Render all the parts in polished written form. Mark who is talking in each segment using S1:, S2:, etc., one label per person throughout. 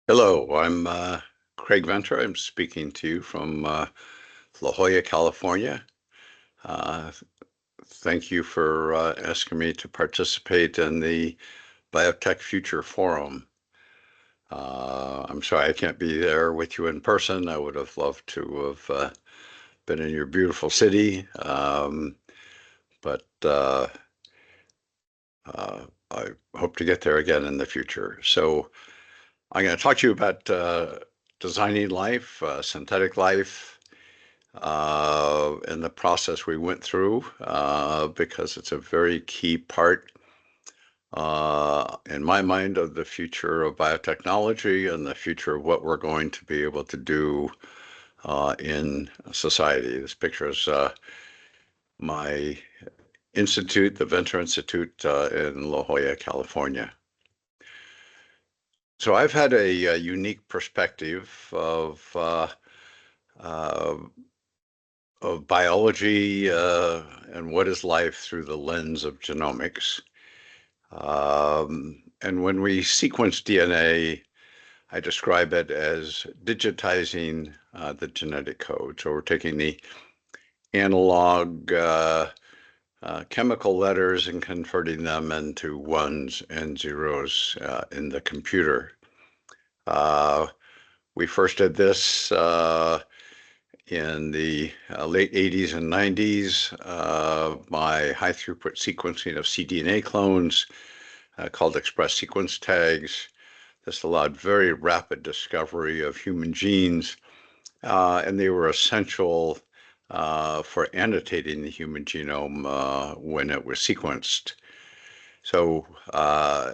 S1: Hello, I'm Craig Venter. I'm speaking to you from La Jolla, California. Uh, Thank you for asking me to participate in the Biotech Future Forum. I'm sorry I can't be there with you in person. I would have loved to have been in your beautiful city, but I hope to get there again in the future. So I'm going to talk to you about designing life, synthetic life, in the process we went through, because it's a very key part, in my mind, of the future of biotechnology and the future of what we're going to be able to do in society. This picture is my institute, the Venter Institute in La Jolla, California. So I've had a unique perspective uh, of biology and what is life through the lens of genomics. And when we sequence DNA, I describe it as digitizing the genetic code. So we're taking the analog chemical letters and converting them into ones and zeros in the computer. Uh, we first did this in the late 80s and 90s by high throughput sequencing of cDNA clones called express sequence tags. This allowed very rapid discovery of human genes, and they were essential for annotating the human genome when it was sequenced. So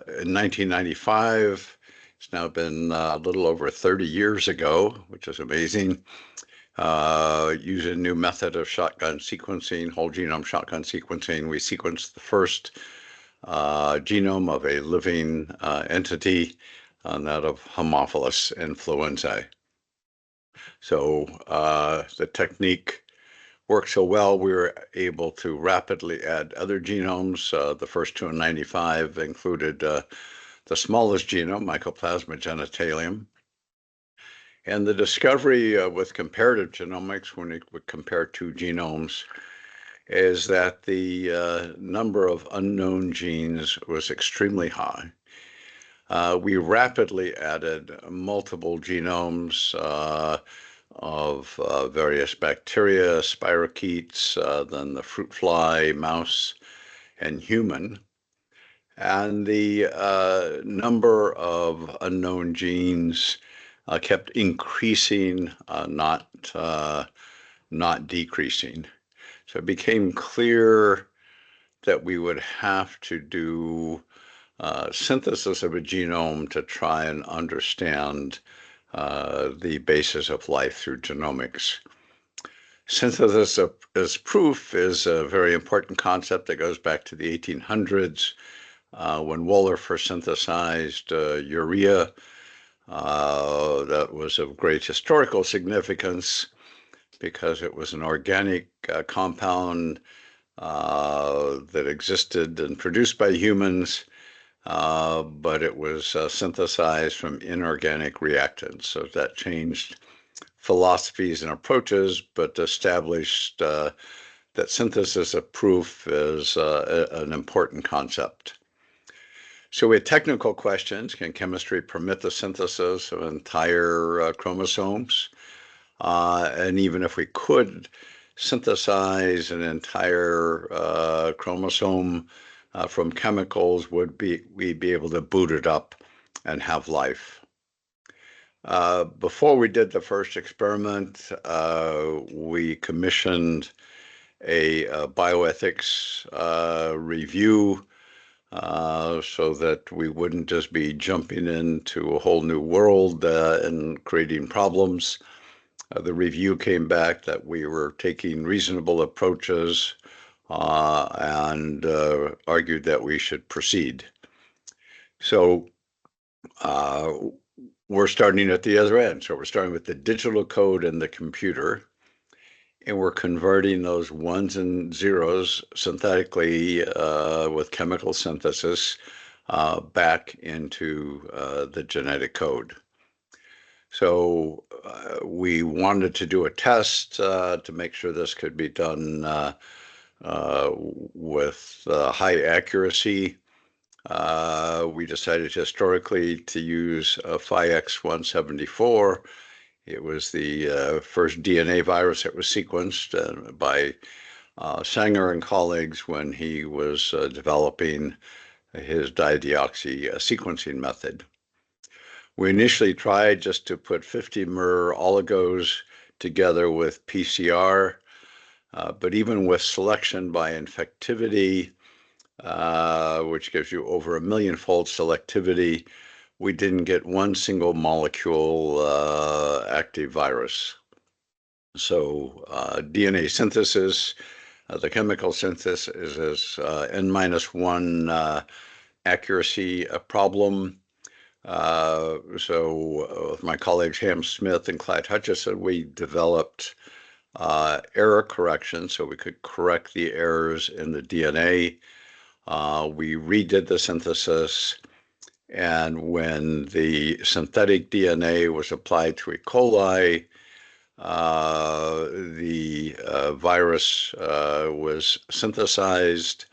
S1: in 1995, it's now been a little over 30 years ago, which is amazing. Use a new method of shotgun sequencing, whole genome shotgun sequencing. We sequenced the first genome of a living entity, that of Haemophilus influenzae. So the technique worked so well, we were able to rapidly add other genomes. The first two in 95 included the smallest genome, Mycoplasma genitalium. And the discovery with comparative genomics, when we would compare two genomes, is that the number of unknown genes was extremely high. We rapidly added multiple genomes of various bacteria, spirochetes, then the fruit fly, mouse, and human. And the number of unknown genes kept increasing, not decreasing. So it became clear that we would have to do synthesis of a genome to try and understand the basis of life through genomics. Synthesis as proof is a very important concept that goes back to the 1800s when Wohler first synthesized urea. That was of great historical significance because it was an organic compound that existed and produced by humans, but it was synthesized from inorganic reactants. So that changed philosophies and approaches, but established that synthesis of proof is an important concept. So we had technical questions. Can chemistry permit the synthesis of entire chromosomes? And even if we could synthesize an entire chromosome from chemicals, would we be able to boot it up and have life? Before we did the first experiment, we commissioned a bioethics review so that we wouldn't just be jumping into a whole new world and creating problems. The review came back that we were taking reasonable approaches and argued that we should proceed. So uh, we're starting at the other end. So we're starting with the digital code in the computer, and we're converting those ones and zeros synthetically with chemical synthesis back into the genetic code. So we wanted to do a test to make sure this could be done with high accuracy. We decided historically to use Phi-X174. It was the first DNA virus that was sequenced by Sanger and colleagues when he was developing his dideoxy sequencing method. We initially tried just to put 50-mer oligos together with PCR, but even with selection by infectivity, which gives you over 1,000,000-fold selectivity, we didn't get one single molecule active virus. So DNA synthesis, the chemical synthesis is N-1 accuracy problem. So with my colleagues Ham Smith and Clyde Hutchison, we developed error correction so we could correct the errors in the DNA. We redid the synthesis, and when the synthetic DNA was applied to E. coli, the virus was synthesized.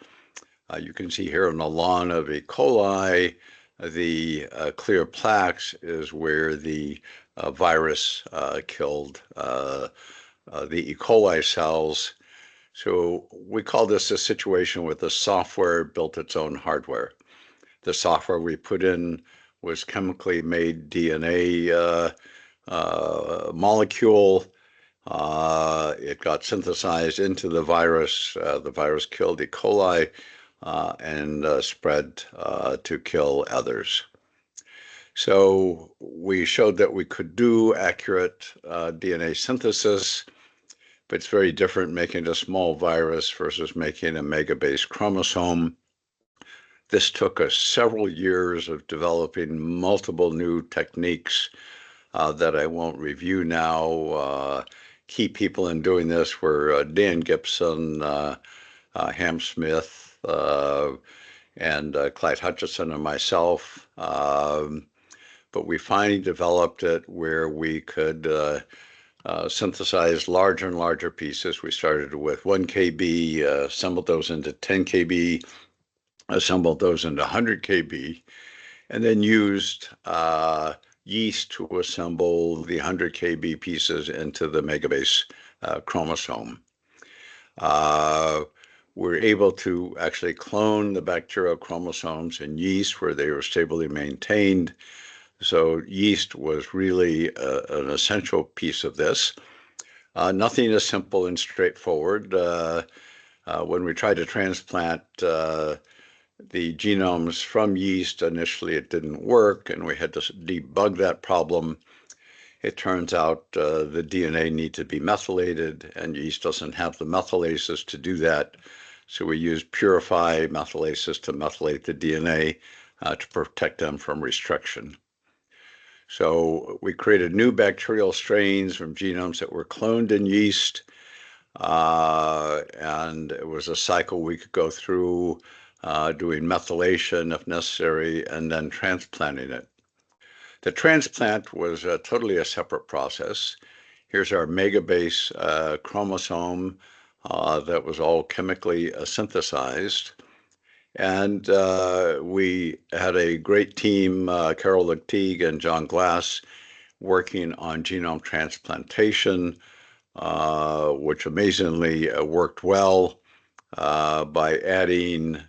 S1: You can see here on the lawn of E. coli, the clear plaques is where the virus killed the E. coli cells. So we call this a situation where the software built its own hardware. The software we put in was chemically made DNA molecule. It got synthesized into the virus. The virus killed E. coli and spread to kill others. So we showed that we could do accurate DNA synthesis, but it's very different making a small virus versus making a megabase chromosome. This took us several years of developing multiple new techniques that I won't review now. Key people in doing this were Dan Gibson, Ham Smith, and Clyde Hutchison and myself. But we finally developed it where we could synthesize larger and larger pieces. We started with 1 kb, assembled those into 10 kb, assembled those into 100 kb, and then used yeast to assemble the 100 kb pieces into the megabase chromosome. We're able to actually clone the bacterial chromosomes in yeast where they were stably maintained. So yeast was really an essential piece of this. Nothing is simple and straightforward. When we tried to transplant the genomes from yeast, initially it didn't work, and we had to debug that problem. It turns out the DNA needs to be methylated, and yeast doesn't have the methylases to do that. So we use purified methylases to methylate the DNA to protect them from restriction. So we created new bacterial strains from genomes that were cloned in yeast, and it was a cycle we could go through doing methylation if necessary, and then transplanting it. The transplant was totally a separate process. Here's our megabase chromosome that was all chemically synthesized. And we had a great team, Carol Leteague and John Glass, working on genome transplantation, which amazingly worked well by adding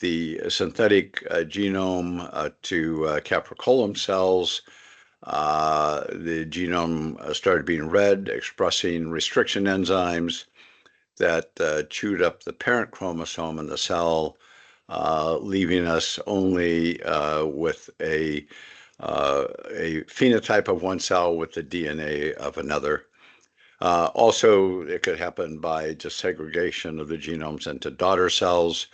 S1: the synthetic genome to capricolum cells. The genome started being read, expressing restriction enzymes that chewed up the parent chromosome in the cell, leaving us only with a phenotype of one cell with the DNA of another. Also, it could happen by just segregation of the genomes into daughter cells,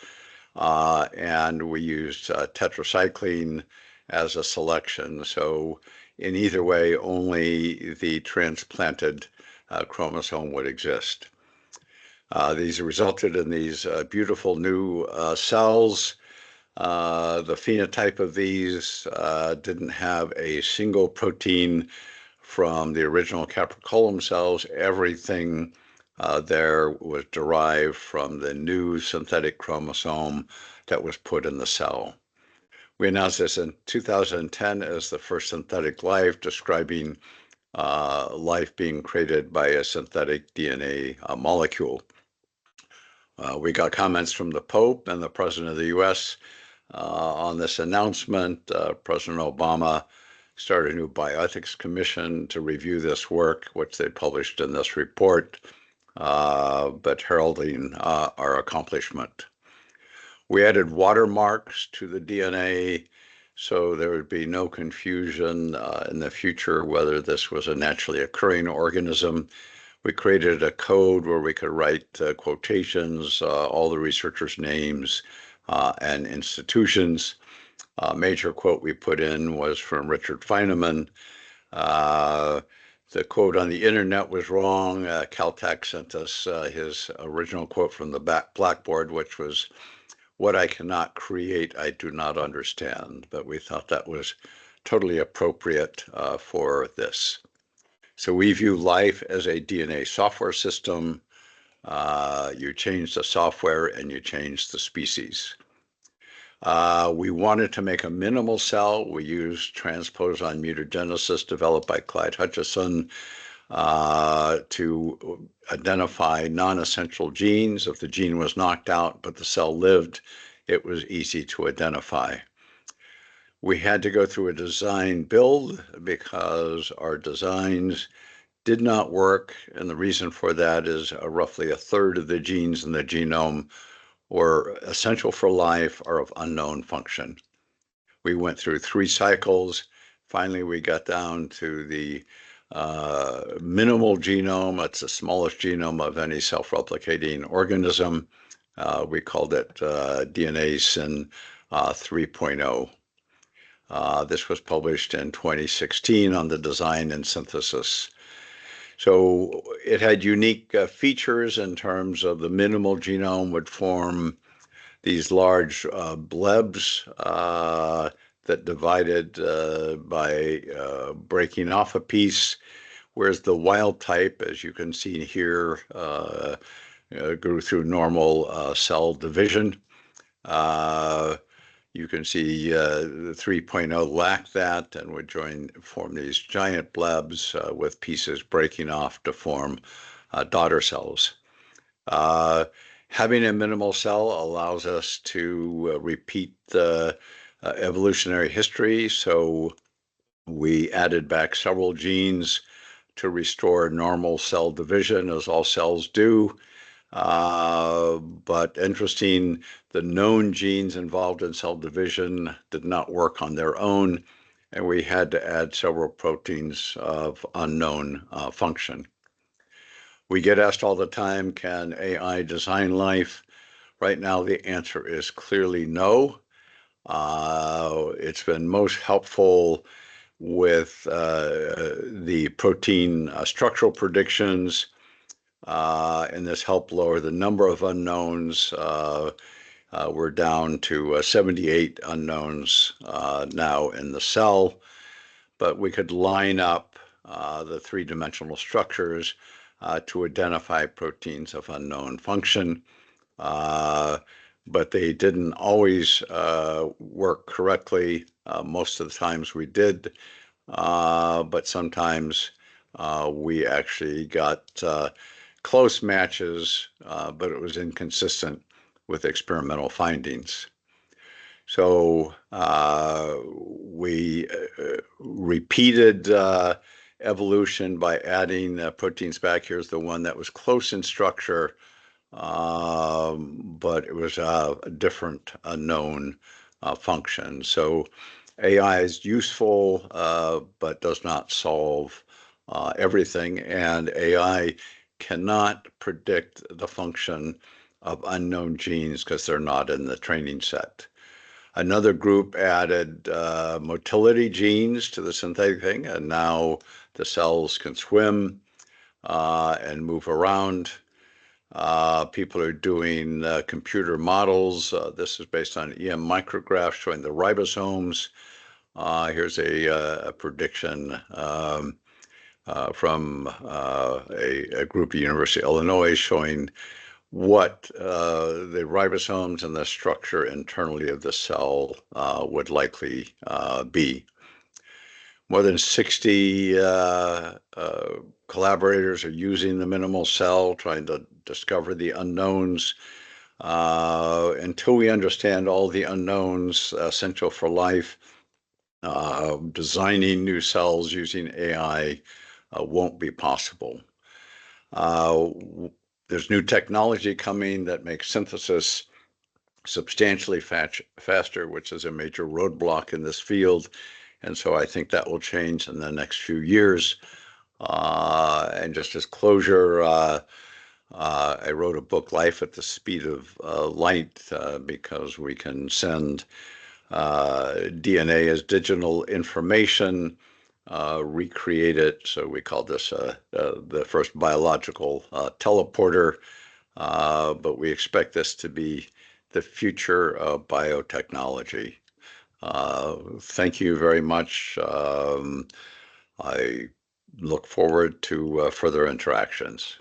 S1: and we used tetracycline as a selection. So in either way, only the transplanted chromosome would exist. These resulted in these beautiful new cells. The phenotype of these didn't have a single protein from the original capricolum cells. Everything there was derived from the new synthetic chromosome that was put in the cell. We announced this in 2010 as the first synthetic life, describing life being created by a synthetic DNA molecule. We got comments from the Pope and the President of the U.S. On this announcement. President Obama started a new bioethics commission to review this work, which they published in this report, but heralding our accomplishment. We added watermarks to the DNA so there would be no confusion in the future whether this was a naturally occurring organism. We created a code where we could write quotations, all the researchers' names, and institutions. A major quote we put in was from Richard Feynman. The quote on the internet was wrong. Caltech sent us his original quote from the blackboard, which was, "What I cannot create, I do not understand." But we thought that was totally appropriate for this. So we view life as a DNA software system. You change the software and you change the species. We wanted to make a minimal cell. We used transposon mutagenesis developed by Clyde Hutchison to identify non-essential genes. If the gene was knocked out but the cell lived, it was easy to identify. We had to go through a design build because our designs did not work, and the reason for that is roughly a third of the genes in the genome were essential for life are of unknown function. We went through 3 cycles. Finally, we got down to the minimal genome. It's the smallest genome of any self-replicating organism. We called it DNA Syn 3.0. This was published in 2016 on the design and synthesis. So it had unique features in terms of the minimal genome would form these large blebs that divided by breaking off a piece, whereas the wild type, as you can see here, grew through normal cell division. You can see the 3.0 lacked that and would form these giant blebs with pieces breaking off to form daughter cells. Having a minimal cell allows us to repeat the evolutionary history. So we added back several genes to restore normal cell division, as all cells do. But interesting, the known genes involved in cell division did not work on their own, and we had to add several proteins of unknown function. We get asked all the time, can AI design life? Right now, the answer is clearly no. It's been most helpful with the protein structural predictions, and this helped lower the number of unknowns. We're down to 78 unknowns now in the cell, but we could line up the 3-dimensional structures to identify proteins of unknown function. But they didn't always work correctly. Most of the times we did, but sometimes we actually got close matches, but it was inconsistent with experimental findings. So we repeated evolution by adding proteins back. Here's the one that was close in structure, but it was a different unknown function. So AI is useful, but does not solve everything, and AI cannot predict the function of unknown genes because they're not in the training set. Another group added motility genes to the synthetic thing, and now the cells can swim and move around. People are doing computer models. This is based on EM micrographs showing the ribosomes. Here's a prediction from a group at University of Illinois showing what the ribosomes and the structure internally of the cell would likely be. More than 60 collaborators are using the minimal cell, trying to discover the unknowns. Until we understand all the unknowns essential for life, designing new cells using AI won't be possible. There's new technology coming that makes synthesis substantially faster, which is a major roadblock in this field. And so I think that will change in the next few years. And just as closure, I wrote a book, Life at the Speed of Light, because we can send DNA as digital information, recreate it. So we call this the first biological teleporter. But we expect this to be the future of biotechnology. Thank you very much. I look forward to further interactions.